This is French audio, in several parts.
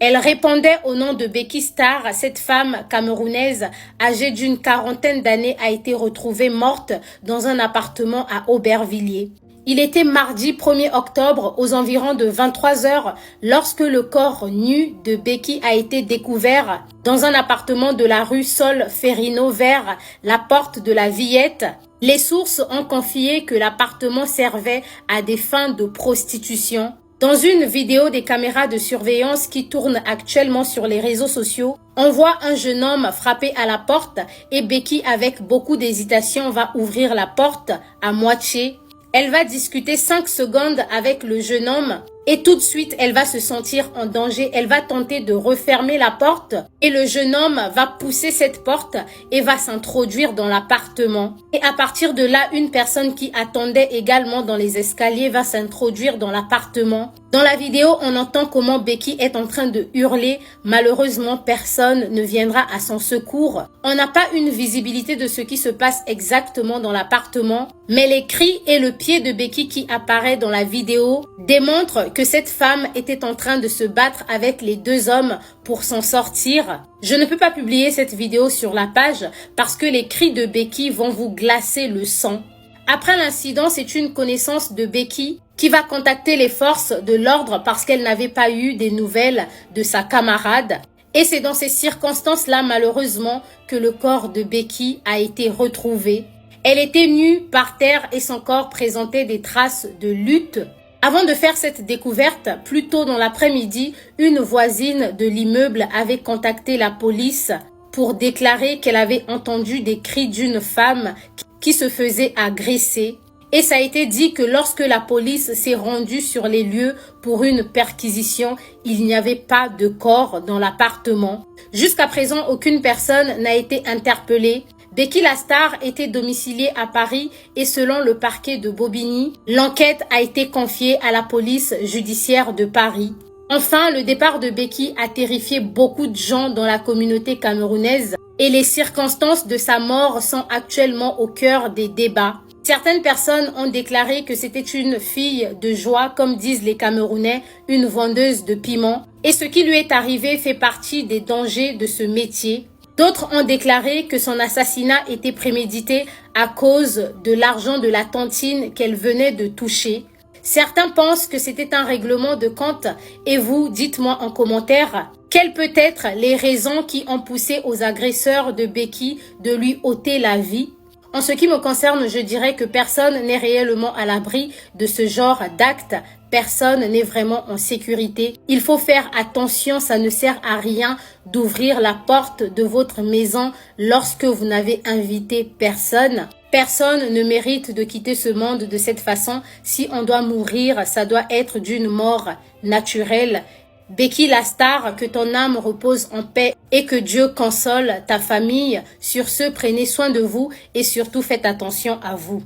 Elle répondait au nom de Becky Starr. Cette femme camerounaise âgée d'une quarantaine d'années a été retrouvée morte dans un appartement à Aubervilliers. Il était mardi 1er octobre aux environs de 23 heures lorsque le corps nu de Becky a été découvert dans un appartement de la rue Sol Ferrino vers la porte de la Villette. Les sources ont confié que l'appartement servait à des fins de prostitution. Dans une vidéo des caméras de surveillance qui tourne actuellement sur les réseaux sociaux, on voit un jeune homme frapper à la porte et Becky, avec beaucoup d'hésitation, va ouvrir la porte à moitié. Elle va discuter 5 secondes avec le jeune homme et tout de suite, elle va se sentir en danger. Elle va tenter de refermer la porte et le jeune homme va pousser cette porte et va s'introduire dans l'appartement. Et à partir de là, une personne qui attendait également dans les escaliers va s'introduire dans l'appartement. Dans la vidéo, on entend comment Becky est en train de hurler. Malheureusement, personne ne viendra à son secours. On n'a pas une visibilité de ce qui se passe exactement dans l'appartement, mais les cris et le pied de Becky qui apparaît dans la vidéo démontrent que cette femme était en train de se battre avec les 2 hommes pour s'en sortir. Je ne peux pas publier cette vidéo sur la page parce que les cris de Becky vont vous glacer le sang. Après l'incident, c'est une connaissance de Becky qui va contacter les forces de l'ordre parce qu'elle n'avait pas eu des nouvelles de sa camarade. Et c'est dans ces circonstances-là, malheureusement, que le corps de Becky a été retrouvé. Elle était nue par terre et son corps présentait des traces de lutte. Avant de faire cette découverte, plus tôt dans l'après-midi, une voisine de l'immeuble avait contacté la police pour déclarer qu'elle avait entendu des cris d'une femme qui se faisait agresser. Et ça a été dit que lorsque la police s'est rendue sur les lieux pour une perquisition, il n'y avait pas de corps dans l'appartement. Jusqu'à présent, aucune personne n'a été interpellée. Becky Starr était domiciliée à Paris et selon le parquet de Bobigny, l'enquête a été confiée à la police judiciaire de Paris. Enfin, le départ de Becky a terrifié beaucoup de gens dans la communauté camerounaise et les circonstances de sa mort sont actuellement au cœur des débats. Certaines personnes ont déclaré que c'était une fille de joie, comme disent les Camerounais, une vendeuse de piment. Et ce qui lui est arrivé fait partie des dangers de ce métier. D'autres ont déclaré que son assassinat était prémédité à cause de l'argent de la tontine qu'elle venait de toucher. Certains pensent que c'était un règlement de compte et vous, dites-moi en commentaire, quelles peuvent être les raisons qui ont poussé aux agresseurs de Becky de lui ôter la vie? En ce qui me concerne, je dirais que personne n'est réellement à l'abri de ce genre d'acte. Personne n'est vraiment en sécurité. Il faut faire attention, ça ne sert à rien d'ouvrir la porte de votre maison lorsque vous n'avez invité personne. Personne ne mérite de quitter ce monde de cette façon. Si on doit mourir, ça doit être d'une mort naturelle. Becky Starr, que ton âme repose en paix et que Dieu console ta famille. Sur ce, prenez soin de vous et surtout faites attention à vous.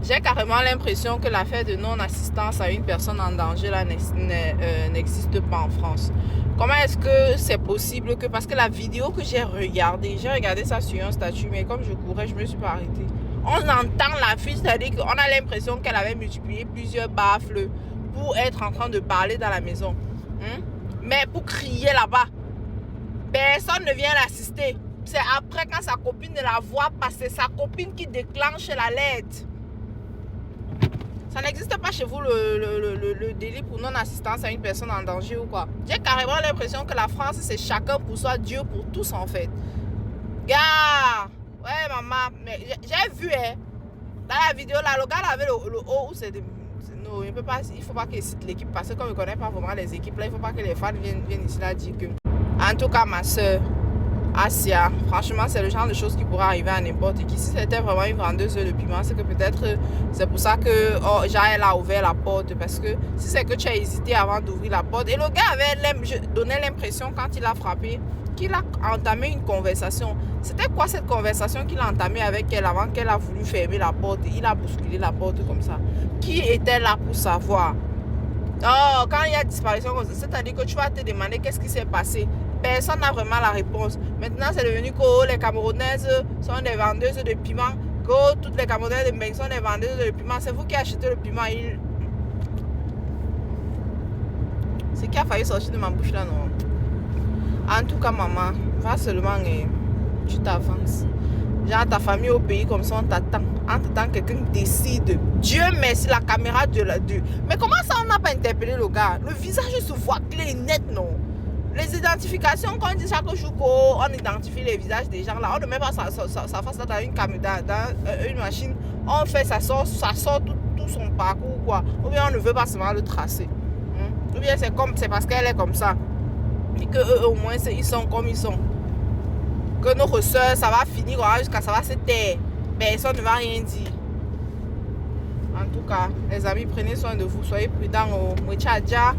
J'ai carrément l'impression que l'affaire de non-assistance à une personne en danger là n'existe pas en France. Comment est-ce que c'est possible que... Parce que la vidéo que j'ai regardé ça sur un statut, mais comme je courais, je me suis pas arrêtée. On entend la fille, c'est-à-dire qu'on a l'impression qu'elle avait multiplié plusieurs baffles pour être en train de parler dans la maison. Mais pour crier là-bas, personne ne vient l'assister. C'est après quand sa copine ne la voit pas, c'est sa copine qui déclenche l'alerte. Ça n'existe pas chez vous le délit pour non-assistance à une personne en danger ou quoi? J'ai carrément l'impression que la France, c'est chacun pour soi, Dieu pour tous en fait. Gars, ouais maman, mais j'ai vu dans la vidéo là, le gars avait le haut où c'est des... Non, il ne faut pas qu'il cite l'équipe parce que comme je ne connais pas vraiment les équipes là, il ne faut pas que les fans viennent ici là dire que... En tout cas, ma soeur, Asia, franchement, c'est le genre de choses qui pourrait arriver à n'importe qui. Si c'était vraiment une vendeuse de piment, c'est que peut-être c'est pour ça que elle a ouvert la porte. Parce que si c'est que tu as hésité avant d'ouvrir la porte, et le gars avait donné l'impression quand il a frappé qu'il a entamé une conversation. C'était quoi cette conversation qu'il a entamée avec elle avant qu'elle a voulu fermer la porte? Il a bousculé la porte comme ça. Qui était là pour savoir? Oh, quand il y a disparition, c'est-à-dire que tu vas te demander qu'est-ce qui s'est passé. Personne n'a vraiment la réponse. Maintenant, c'est devenu que les Camerounaises sont des vendeuses de piment. Que toutes les Camerounaises de Mbengue sont des vendeuses de piment. C'est vous qui achetez le piment. C'est qui a failli sortir de ma bouche là, non? En tout cas, maman, va seulement tu t'avances. Genre, ta famille au pays comme ça, on t'attend. En t'attend, quelqu'un décide. Dieu merci, la caméra de la Dieu. Mais comment ça, on n'a pas interpellé le gars? Le visage se voit clair et net, non? Les identifications, quand on dit chaque jour qu'on identifie les visages des gens là, on ne met pas sa face dans une caméra, dans une machine. On fait, ça sort tout son parcours, quoi. Ou bien on ne veut pas seulement le tracer. Ou bien c'est parce qu'elle est comme ça. Et qu'eux, au moins, ils sont comme ils sont. Que notre soeur, ça va finir jusqu'à ça va se taire. Personne ne va rien dire. En tout cas, les amis, prenez soin de vous. Soyez prudents. Au Mouetchadja.